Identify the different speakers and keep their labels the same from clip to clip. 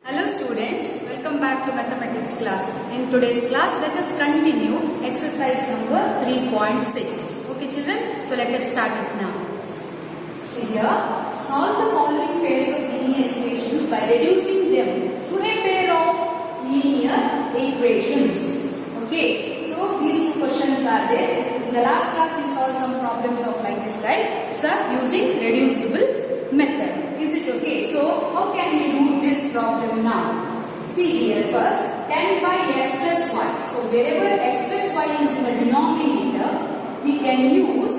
Speaker 1: Hello students, welcome back to mathematics class. In today's class, let us continue exercise number 3.6. Okay children, so let us start it now. See here, solve the following pairs of linear equations by reducing them to a pair of linear equations. Okay, so these two questions are there. In the last class, we solved some problems of like this type. It's using reducible method. Is it okay? So, how can we do this problem now? See here first, 10 by x plus y. So, wherever x plus y is in the denominator, we can use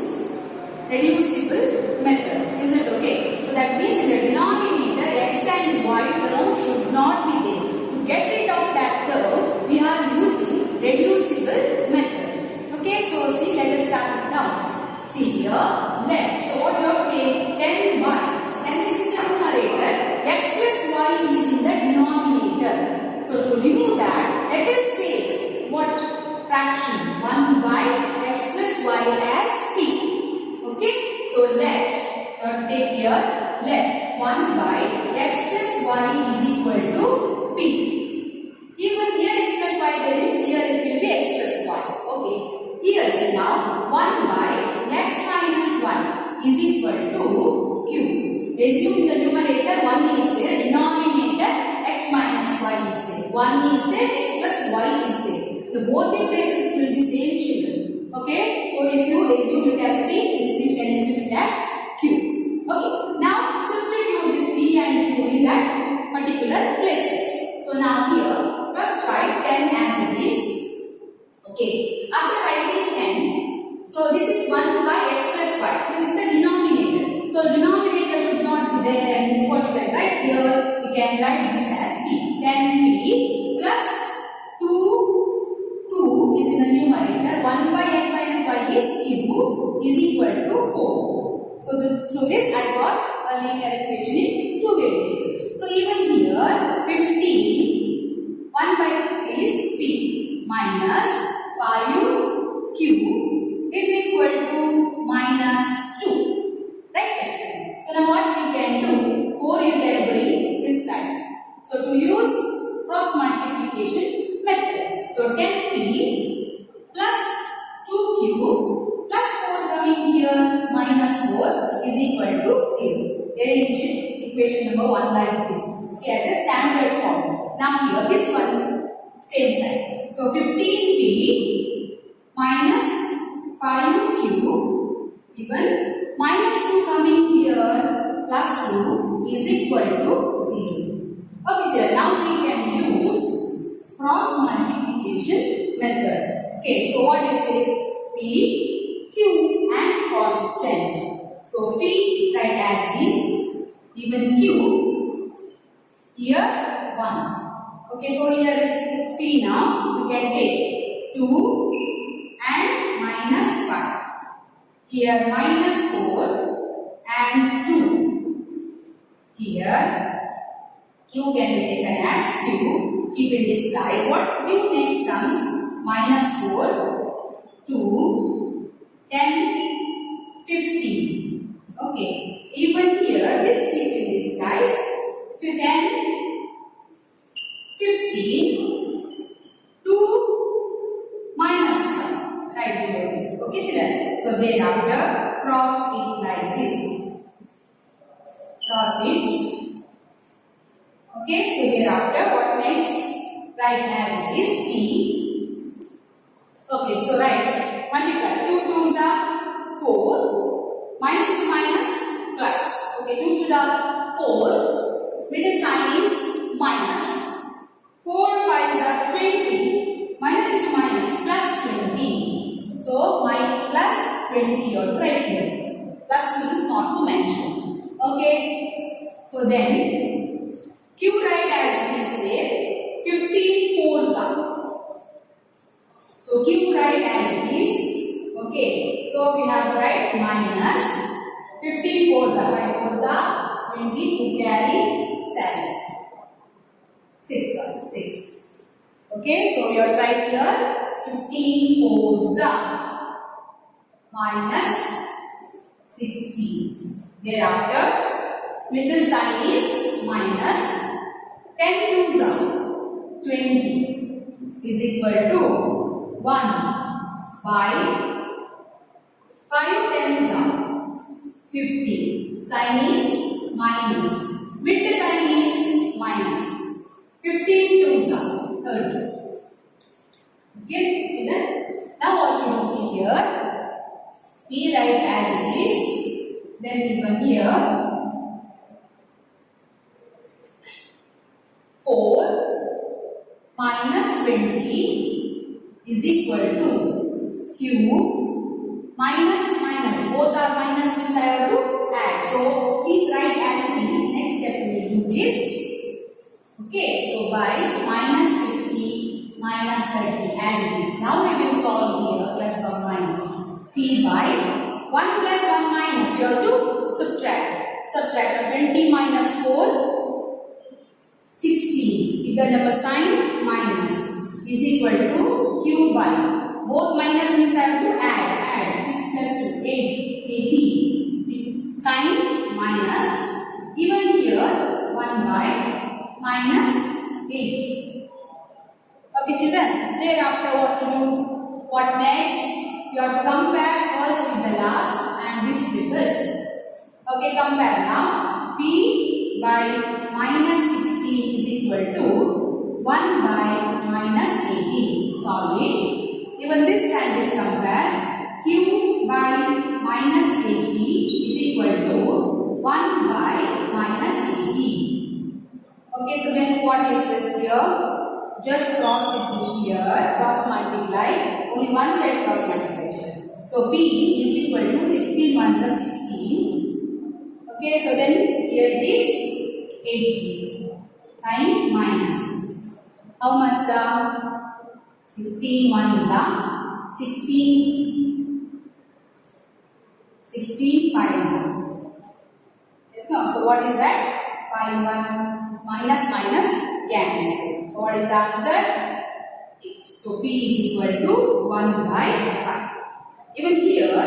Speaker 1: reducible method. Is it okay? So, that means in the denominator, x and y term should not be there. To get rid of that term, we are using reducible method. Okay, so see, let us start it now. See here, let. So, what you have to take? 10 by. 10 is in the numerator, x plus y is in the denominator. So to remove that, let us take what fraction? 1 by x plus y as p. Okay, so let take here, let 1 by x plus y is equal to p. Even here x plus y, that means here it will be x plus y. Okay, here see now 1 by x minus 1 is equal to q. Assume in the numerator 1 is there, denominator x minus y is there. 1 is there, x plus y is there. The both the places will be same children. Okay, so if you assume it as p, you can assume it as q. Okay, now substitute this p and q in that particular places. So now here, first write 10 as it is. Okay, after writing 10, so this is 1 by x plus y. This is the denominator. So denominator should not be there, and this is what you can write here. We can write this as p. 10p plus 2 is in the numerator. 1 by x minus y is q is equal to 4. So through this I got a linear equation in two variables. So even here 15 1 by is p minus 5q is equal to minus 2. Right? So now what we can do? 4 you can bring this side. So to use cross multiplication method. So 10p plus 2q plus 4 coming here minus 4 is equal to 0. Arrange it. Equation number 1 like this. Okay, as a standard form. Now here this one same side. So 15p minus 5q even minus 2 coming here plus 2 is equal to 0. Okay, so now we can use cross multiplication method. Okay, so what it says? P, Q and constant. So P write as this, even Q here 1. Okay, so here is P now. You can take 2 and minus 5. Here minus 4 and 2. Here Q can be taken as Q. Keep in disguise. What Q next comes? Minus 4, 2, 10, 15. Okay. Even here this keep in disguise. 10, 15, 2, minus 1. Right below this. Okay children. So thereafter cross it like this. Cross it. Okay, so thereafter what next? Write as it is P. Okay, so write multiply 2 2s are 4. Minus into minus plus. Okay, 2 to the 4. Middle sign is minus. 4 5s are 20. Minus into minus plus 20. So my plus 20 or right here. Plus means not to mention. Okay. So then Q write as it is there. 15 4s are. So Q write as it is. Okay. So we have to write minus 15 4s are. 5 4s are 20 to carry 7. 6. Okay. So we have to write here 15 4s are minus 16. Thereafter middle sign is minus 10 twos are 20 is equal to 1 by 5 tens are 50. Sign is minus. With the sign is minus. 15 twos are 30. Okay, then now what to do, see here, P write as it is, then even here 4 minus 20 is equal to Q minus minus, both are minus means I have to add, so please write as it is. Next step we will do this. Okay, so by minus 50 minus 30 as it is. Now we will solve here plus or minus. P by 1 plus 1 minus, you have to subtract. Subtract 20 minus 4, 16. If the number sign minus is equal to Q by, both minus means I have to add. 6 plus 2, 8, 18. Sign minus. Even here 1 by minus 8. Okay children, thereafter what to do? What next? You have to compare first with the last and this with this. Okay, compare now. P by minus 16 is equal to 1 by minus 18. Solve it. Even this and this compare. Q by minus 80 is equal to 1 by minus 18. Okay, so then what is this here? Just cross with this here, cross multiply, only one side cross multiply. So P is equal to 16 1 plus 16. Okay, so then here it is 18. Sign minus. How much? 16 1 is 16. 16 5. Yes, no. So what is that? 5 1 minus minus cancel. So what is the answer? 8. So P is equal to 1 by 5. Even here,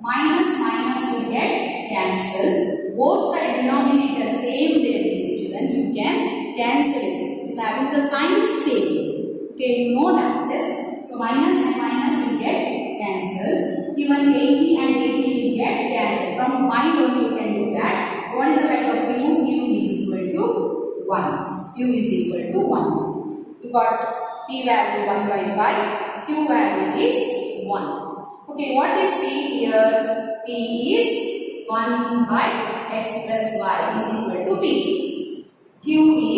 Speaker 1: minus minus will get cancelled. Both side denominator same there is, then you can cancel it. Which is having the sign same. Okay, you know that. Yes. So minus and minus will get cancelled. Even 80 and 80 will get cancelled. From mind only you can do that. So what is the value of Q? Q is equal to 1. Q is equal to 1. You got P value 1 by 5. Q value is 1. Okay, what is P here? P is 1 by x plus y is equal to P. Q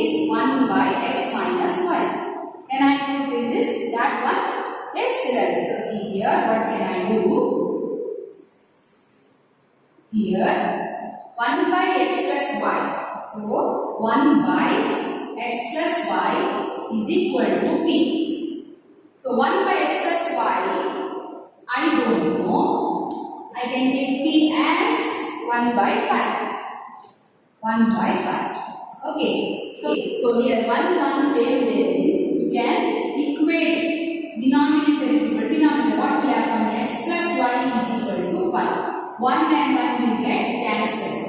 Speaker 1: is 1 by x minus y. Can I put in this, that one? Yes, children. So see here, what can I do? Here, 1 by x plus y. So 1 by x plus y is equal to P. So 1 by x plus y, I don't know. I can take P as 1 by 5. 1 by 5. Okay. So here 1 same there means you can equate denominator is equal to denominator. What will happen? X plus y is equal to 5. 1 and 1 will get cancelled.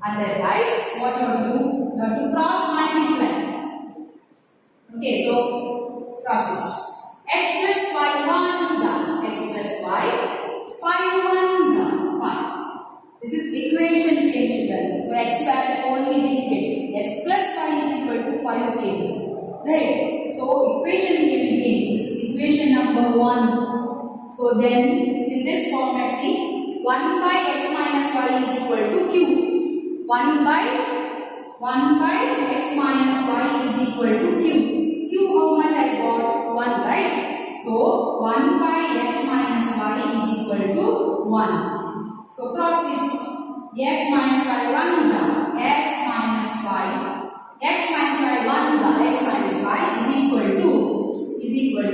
Speaker 1: Otherwise, what you have to do? You have to cross multiply. Okay, so cross it. X plus y 1 is x plus y. 5 1 is 5. This is equation came children. So x value only will get. X plus y is equal to 5 came. Right. So equation came again. This is equation number 1. So then in this format see 1 by x minus y is equal to q. 1 by x minus y is equal to q. Q how much I got? 1, right? So 1 by x minus y is equal to 1. So cross it. X minus y 1 is x minus y. X minus y 1 is x minus y is equal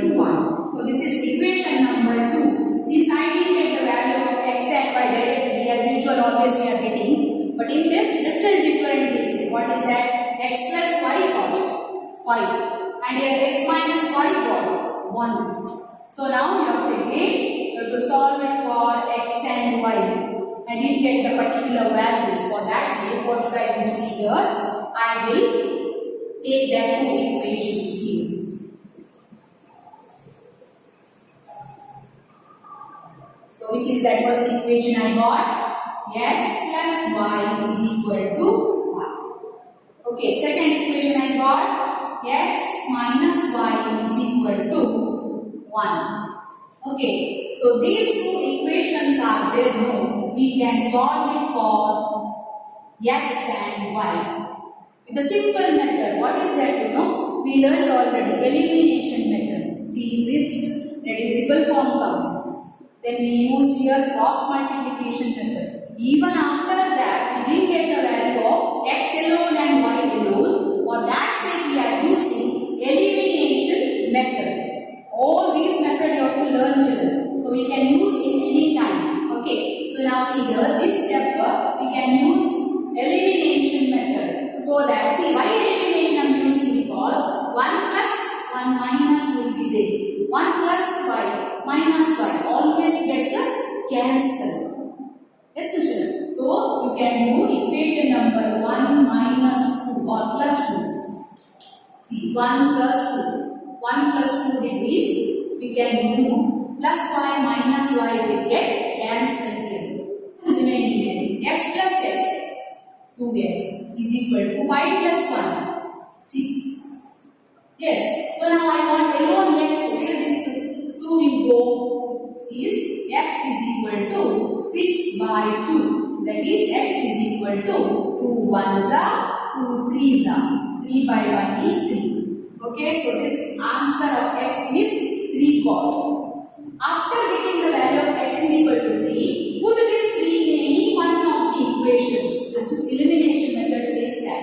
Speaker 1: to 1. So this is equation number 2. Since I didn't get the value of x and y directly, as usual always we are getting. But in this little different is what is that? X plus y got 5. And here x minus y got 1. So now you have to solve it for x and y. I didn't get the particular values. For that sake, what should I do? See here, I will take that two equations here. So which is that first equation I got? X plus y is equal to y. Okay, second equation I got x minus y is equal to 1. Okay, so these two equations are there known. We can solve it for x and y. With a simple method. What is that? We learned already elimination method. See, this reducible form comes. Then we used here cross multiplication method. Even after that, we didn't get the value of x alone and y alone. For that sake, we are using elimination method. All these methods you have to learn, children. So we can use in any time. Okay. So now see here, this step we can use elimination method. So that see why elimination I am using, because 1 plus 1 minus will be there. 1 plus y minus y always gets a cancel. Yes, children. So you can do equation number 1 minus 2 or plus 2. See 1 plus 2. 1 plus 2 it means we can do plus y minus y will get cancelled here. Remaining x plus x 2x is equal to 5 plus 1 6. Yes. So now I want alone x. Where this 2 will go is x is equal to 6 by 2. That is x is equal to 2 1s are 2 3s are 3 by 1 is 3. Okay. So this answer of x is 3 got. After getting the value of x is equal to 3, put this 3 in any one of the equations. This is elimination method says that.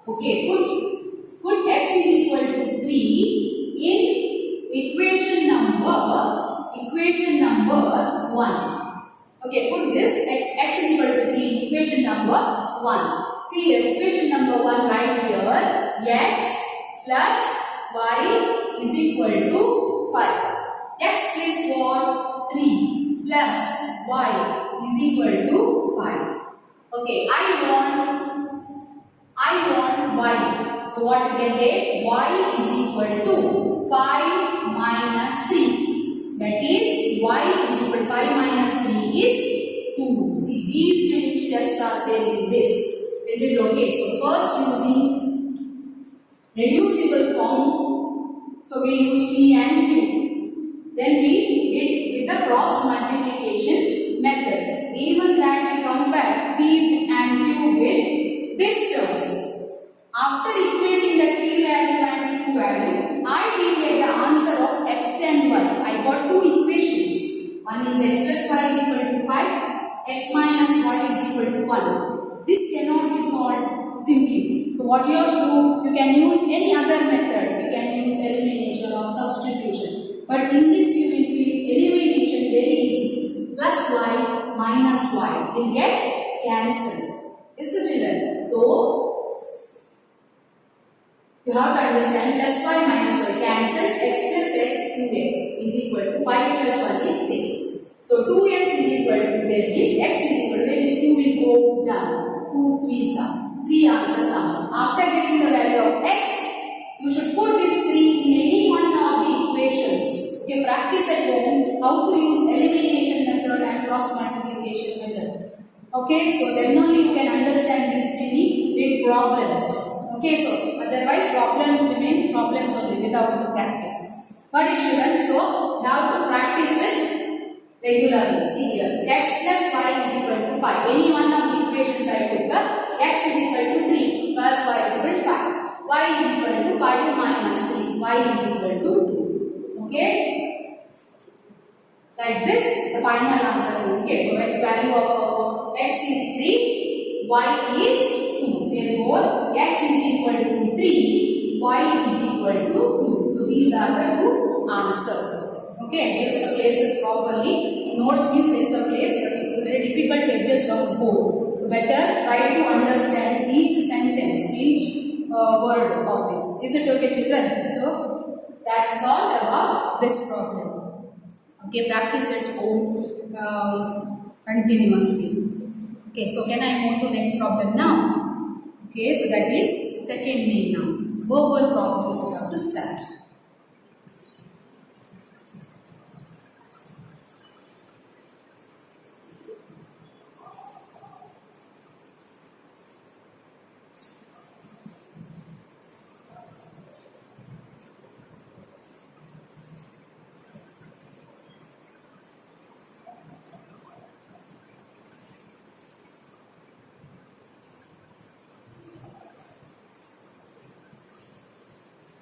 Speaker 1: Okay. Put x is equal to 3 in equation number 1. Okay, put this x is equal to 3 in equation number 1. See here, equation number 1 right here, x plus y is equal to 5. X is what? 3 plus y is equal to 5. Okay, I want y. So what we can take? Y is equal to 5 minus 3. That is y is equal to 5 minus 3 is 2. See, these many steps are there in this. Is it okay? So first using reducible form. So we use p and q. Then we did with the cross multiplication method. Even that we compare p and q with these terms. After equating the p value and q value, I did get the answer of x and y. I got two equations. One is x plus y is equal to 5, x minus y is equal to 1. This cannot be solved simply. So what you have to do, you can use any other method. You can use elimination or substitution. But in this you will feel elimination very easy. Plus y minus y will get cancelled. Yes, the children. So you have to understand plus y minus y cancelled. X plus x 2x is equal to 5 plus 1 is 6. So 2x is equal to there is x is equal to there is 2 will go down. 2 3s are 3 answer comes. After getting the value of x, you should put this 3 in any one of the equations. Okay, practice at home how to use elimination method and cross multiplication method. Okay, so then only you can understand these many big problems. Okay, so otherwise problems remain problems only without the practice. But it shouldn't. So you have to practice it regularly. See here, x plus y is equal to 5. Any one of the equations I took up, x is equal to 3 plus y is equal to 5. Y is equal to 5 minus 3. Y is equal to 2. Okay? Like this, the final answer you will get. So x value of x is 3, y is 2. Therefore, x is equal to 3, y is equal to 2. So these are the two answers. Okay, adjust the places properly. Notes means there is a place, but it's very difficult to adjust on the board. So better try to understand each sentence, each word of this. Is it okay, children? So that's all about this problem. Okay, practice at home continuously. Okay, so can I move to next problem now? Okay, so that is second main now. verbal problems we have to start.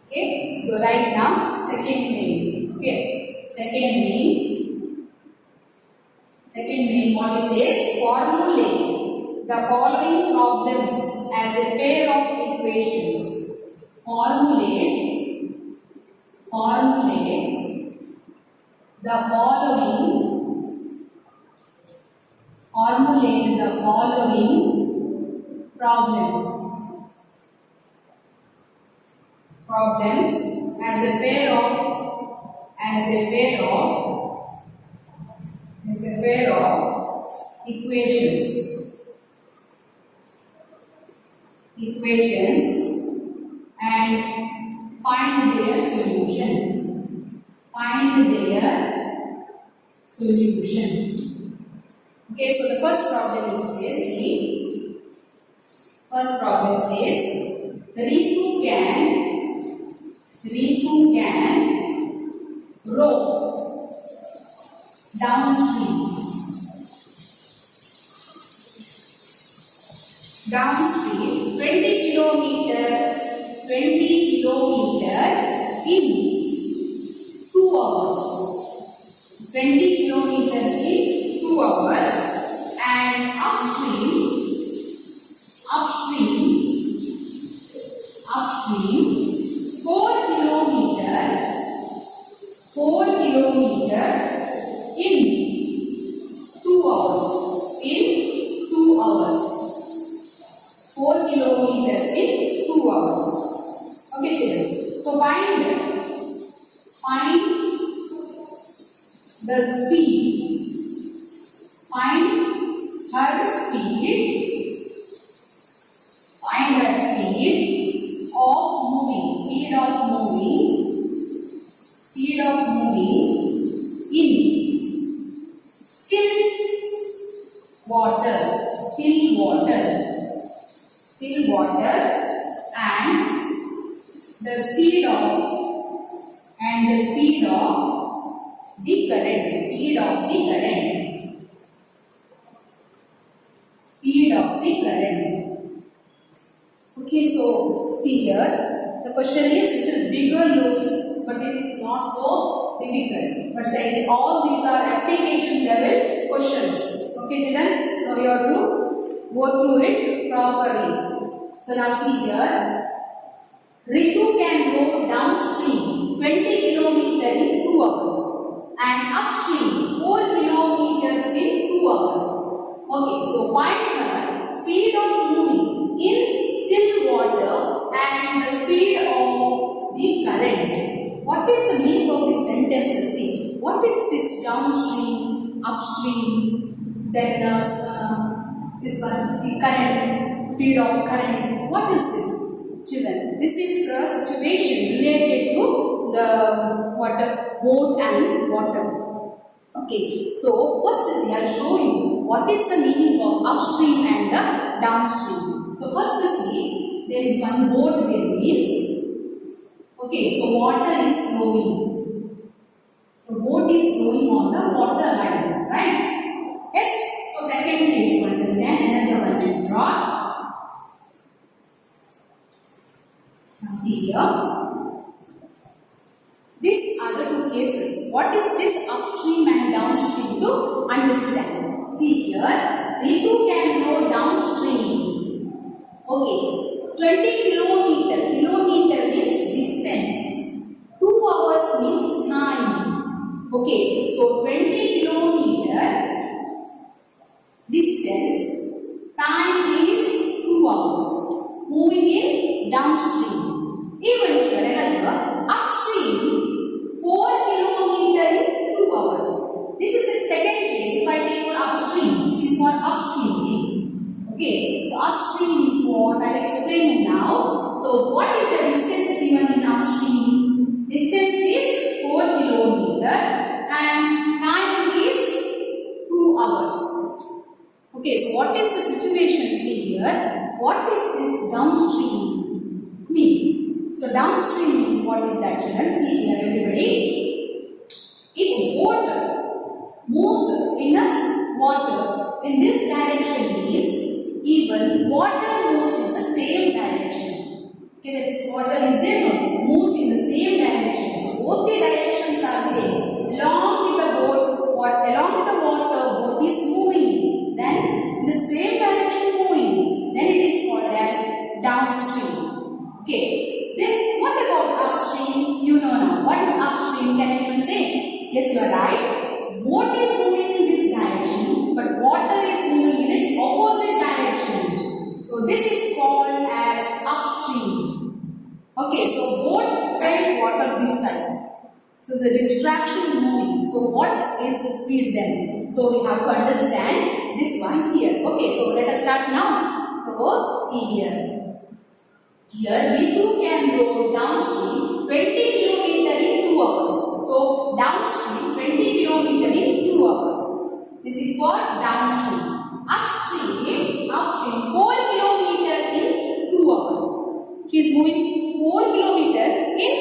Speaker 1: Okay, so right now second main. Okay, second main what it says, formulate the following problems as a pair of equations. Formulate the following problems as a pair of equations and find their solution. Okay, so the first problem is this. First problem says Ritu can row downstream 20 kilometer in 2 hours. 20 kilometers in 2 hours, and upstream 4 kilometer in 2 hours. 4 kilometers in 2 hours. Okay, children. So find the speed. Find her speed of moving in still water, and the speed of the current. Okay, so see here, the question is little bigger loose, but it is not so difficult. But says all these are application level questions. Okay, then so you have to go through it properly. So now see here, Ritu can go downstream 20 kilometers in 2 hours and upstream 4 kilometers in 2 hours. Okay, so find her speed of moving in still water and the speed of the current. What is the meaning of this sentence? See, what is this downstream, upstream, then this one, the current, speed of current? What is this, children? This is the situation related to the water, boat and water. Okay, so first is I will show you what is the meaning of upstream and the downstream. So first you see, there is one boat here means, okay, so water is flowing. So boat is flowing on the water like this, right? Yes. So second case to understand, another one to draw. Now see here. These are the two cases. What is this upstream and downstream to understand? See here, Ritu can go downstream. Okay, 20 kilometer. Kilometer means distance. 2 hours means time. Okay, so 20 kilometer distance, time is 2 hours. Moving in downstream. Even here, remember, upstream 4 kilometer in 2 hours. This is the second case. If I take for upstream, this is for upstream thing. Okay, so upstream means what? I'll explain it now. So what is the distance So downstream means what is that, children? See here, everybody. If water moves in a water in this direction means even water moves in the same direction. Okay, that is water is there, no? Moves in the same direction. So both the directions are same. Along with the water, boat is moving. Then in the same direction moving. Then it is called as downstream. Okay. Then what about upstream? You know now. What is upstream? Can anyone say? Yes, you are right. Boat is moving in this direction, but water is moving in its opposite direction. So this is called as upstream. Okay, so boat fell water this side. So the distraction moving. So what is the speed then? So we have to understand this one here. Okay, so let us start now. So see here. Here Ritu can row downstream 20 km in 2 hours. So downstream 20 km in 2 hours. This is for downstream. Upstream 4 km in 2 hours. She is moving 4 km in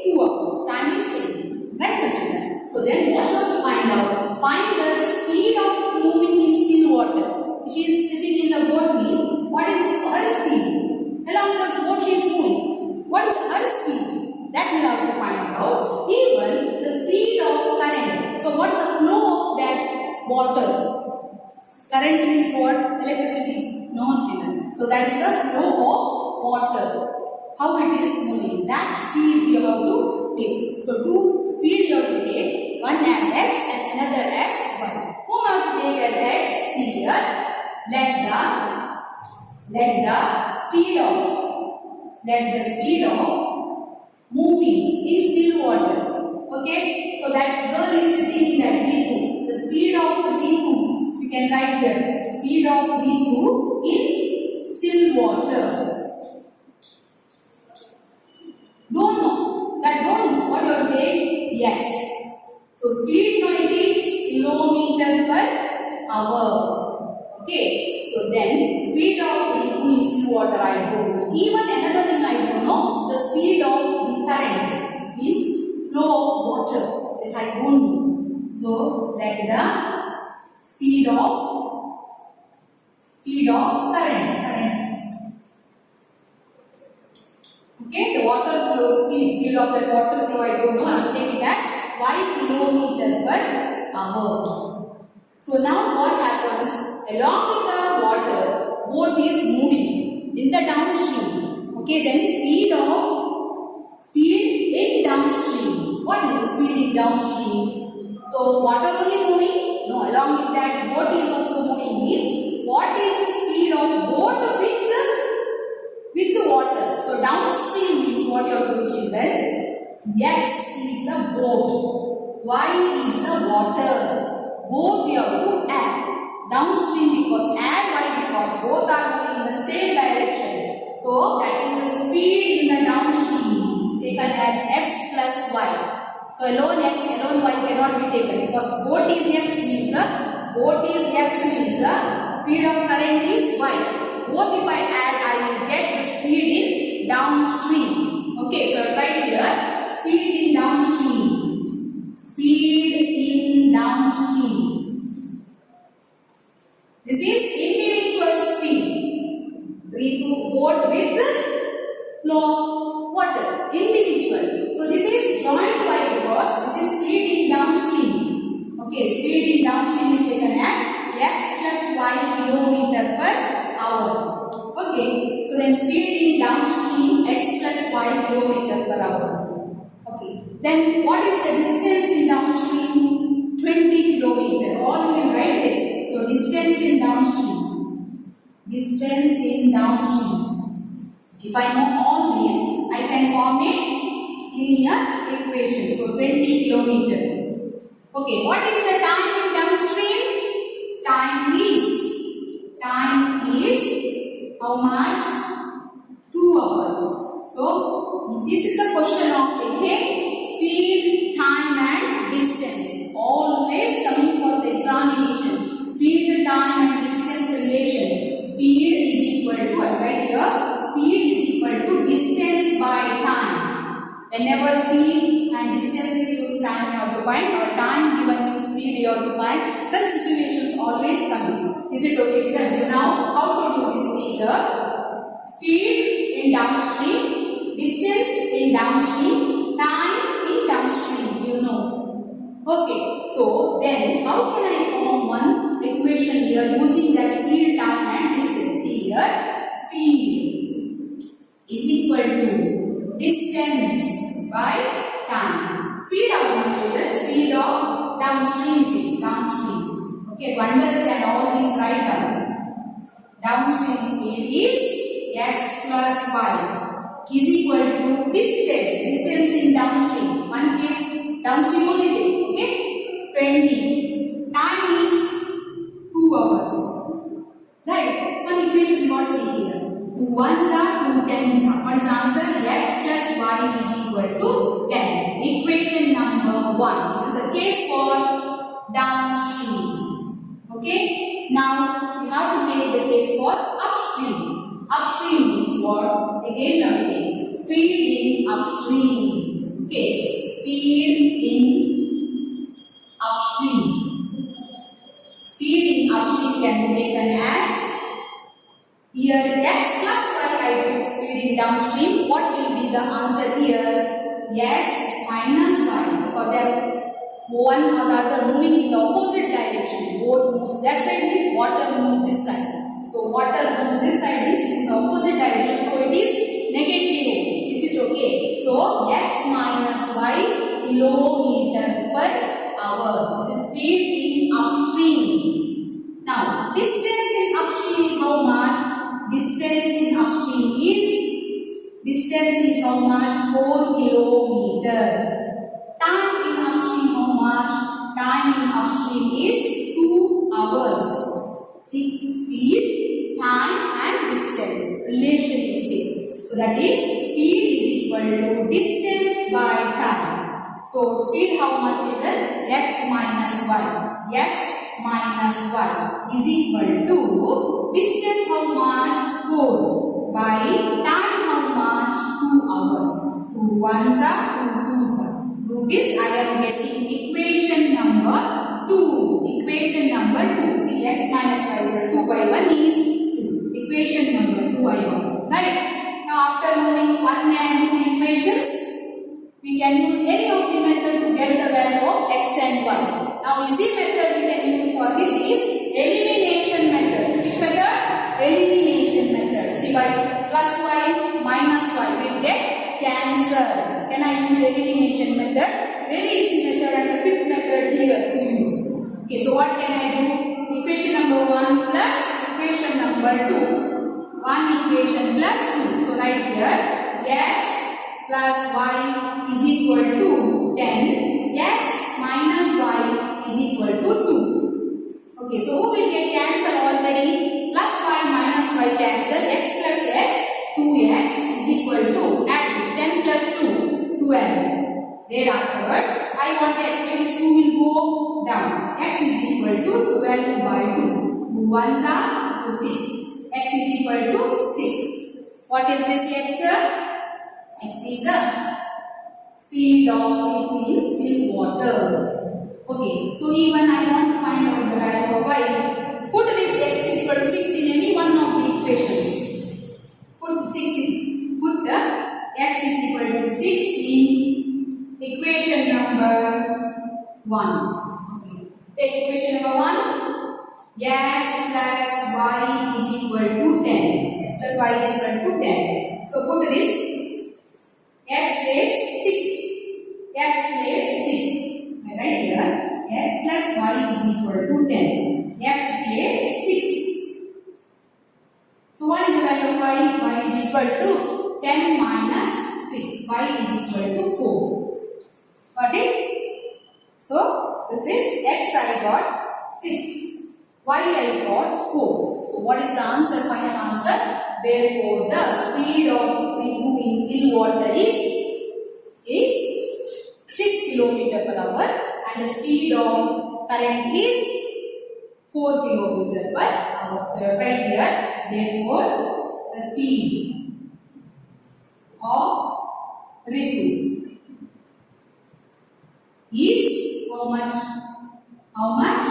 Speaker 1: 2 hours. Time is same. Right, question. So then what shall we find out? Find the speed of moving in still water. She is sitting in the boat mean. What is her speed? Along with the boat she is moving. What is her speed? That we have to find out. Even the speed of current. So what is the flow of that water? Current means what? Electricity. No, children. So that is the flow of water. How it is moving. That speed you have to take. So two speed you have to take. One as x and another as y. Whom have to take as x? See here. Let the speed of moving in still water. Okay. So that girl is sitting in that Ritu. The speed of Ritu. You can write here. The speed of Ritu in still water. Don't know. What you have to take? Yes. So speed now it is kilometer per hour. Okay. So then speed of Ritu in still water I don't know. Even another thing I don't know. The speed of the current means flow of water that I don't know. So let the speed of current. Okay, the water flow speed of that water flow I don't know. I will take it as y kilometer per hour. So now what happens? Along with the water, boat is moving in the downstream. Okay, then speed in downstream. What is the speed in downstream? So water only moving? No, along with that boat is also moving. Means what is the speed of boat with the water? So downstream means what you have to do, children? X is the boat, Y is the water. Both you have to add. Downstream because add Y because both are going in the same direction. So that is the speed in the downstream is taken as X plus Y. So alone X, alone Y cannot be taken because boat is X means speed of current is Y. Both if I add, I will get the speed in downstream. Okay, so right here, speed in downstream. Speed in downstream. This is individual speed. Ritu boat with flow of water. Individual. So this is joint Y because this is speed in downstream. Okay, speed in downstream is taken as X plus Y kilometer per hour. Okay, so then speed in downstream X plus Y kilometer per hour. Okay, then what is the distance in downstream? 20 kilometer. All you will write it. So distance in downstream. Distance in downstream. If I know all these, I can form a linear equation. So 20 kilometer. Okay, what is the time in downstream? Time is how much? 2 hours. So this is the question of again speed, time and distance. Always coming for the examination. Speed, time and distance relation. Speed is equal to, right here, speed is equal to distance by time. Whenever speed and distance gives time you have to find, or time given means speed you have to find, such situations always come in. Is it okay, children? So now, how to do this? See here. Speed in downstream, distance in downstream, time in downstream, you know. Okay, so then how can I form one equation here using that speed, time and distance? See here, speed is equal to distance by time. Speed of one, children, speed of downstream is downstream. Okay, to understand all these, write down. Downstream speed is x plus y is equal to distance. Distance in downstream. One is downstream only take. Okay? 20. Time is 2 hours. Right? One equation got see here. 2 ones are 2 tens are. What is the answer? X plus y is equal to 10. Equation number 1. This is a case for downstream. Okay? Now we have to take the case for upstream. Upstream means what? Again nothing. Speed in upstream. Okay. Speed in upstream. Speed in upstream can be taken as here x plus y. I took speed in downstream. What will be the answer here? X minus y, because they are one or the other moving in the opposite direction. Boat moves that side means water moves this side. So water moves this side means in the opposite direction. So it is negative. Is it okay? So x minus y kilometer per hour. This is speed in upstream. Now distance in upstream is how much? Distance in upstream is how much? 4 kilometer. Time in upstream how much? Time in upstream is 2 hours. See, speed, time and distance. Relation is there. So that is speed is equal to distance by time. So speed how much is it? X minus y. X minus y is equal to distance how much? 4 by time how much? 2 hours. 2 ones are 2 twos are. Through this I am getting equation number 2. Equation number 2. See, x minus y is equal to 2 by 1 is 2. Equation number 2 I got. Right? Now after knowing 1 and 2 equations, we can use any of the method to get the value of x and y. Now easy method we can use for this is elimination method. Which method? Elimination method. See, by plus y minus y will get cancel. Can I use elimination method? Very easy method and a quick method here to use. Okay, so what can I do? Equation number 1 plus equation number 2. 1 equation plus 2. So right here, x plus y is equal to 10. X minus y is equal to 2. Okay, so who will get cancel already? Plus y minus y cancel. X plus x, 2x is equal to, add this, 10 plus 2, 12. Thereafterwards, I want to explain this 2 will go down. X is equal to 12 by 2. 2 ones are 2, 6. X is equal to 6. What is this x? X is the speed of breathing in still water. Okay, so even I want to find out the value of y. Put this x is equal to 6 in any one of the equations. Put the x is equal to 6 in equation number 1. Okay. Take equation number 1. X plus y is equal to 10. X plus y is equal to 10. So put this. X place 6. X place 6. Right here. X plus y is equal to 10. X place 6. So what is the value of y? Y is equal to 10 minus 6. Y is equal to 4. Got it? So this is x I got 6. Y I got 4. So what is the answer? Final answer. Therefore the speed of the moving still water is 6 km per hour and the speed of current is 4 km per hour. So right here, therefore the speed of Ritu how much? How much?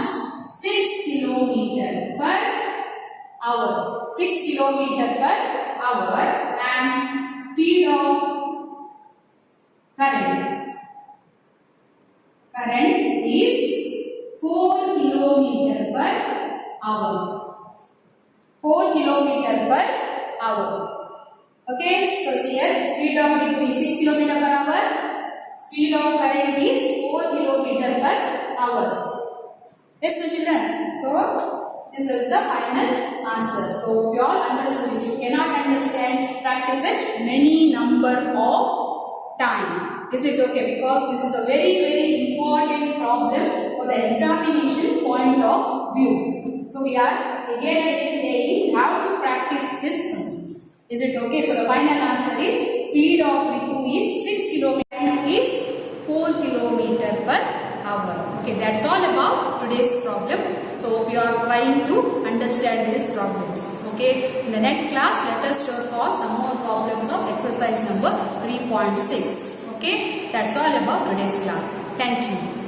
Speaker 1: 6 kilometer per hour. 6 kilometer per hour and speed of current is 4 kilometer per hour. 4 kilometer per hour. Okay, so here speed of V2 is 6 kilometer per hour. Speed of current is 4 kilometer per hour. Yes, my children. So this is the final answer. So you all understood. If you cannot understand, practice it many number of time. Is it okay? Because this is a very important problem for the examination point of view. So we are again and again saying you have to practice this sums. Is it okay? So the final answer is speed of V2 is 6 km is 4 km per hour. Okay, that's all about today's problem. So hope you are trying to understand these problems. Okay, in the next class let us solve some more problems of exercise number 3.6. Okay, that's all about today's class. Thank you.